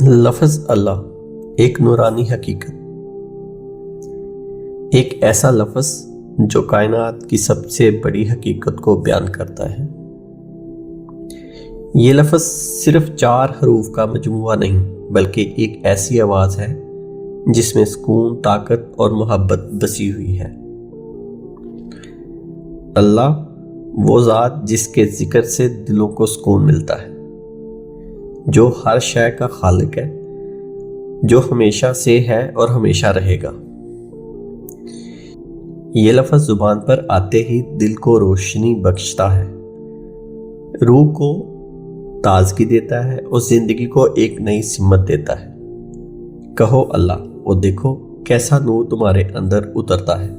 لفظ اللہ ایک نورانی حقیقت، ایک ایسا لفظ جو کائنات کی سب سے بڑی حقیقت کو بیان کرتا ہے۔ یہ لفظ صرف 4 حروف کا مجموعہ نہیں بلکہ ایک ایسی آواز ہے جس میں سکون، طاقت اور محبت بسی ہوئی ہے۔ اللہ وہ ذات جس کے ذکر سے دلوں کو سکون ملتا ہے، جو ہر شے کا خالق ہے، جو ہمیشہ سے ہے اور ہمیشہ رہے گا۔ یہ لفظ زبان پر آتے ہی دل کو روشنی بخشتا ہے، روح کو تازگی دیتا ہے اور زندگی کو ایک نئی سمت دیتا ہے۔ کہو اللہ اور دیکھو کیسا نور تمہارے اندر اترتا ہے۔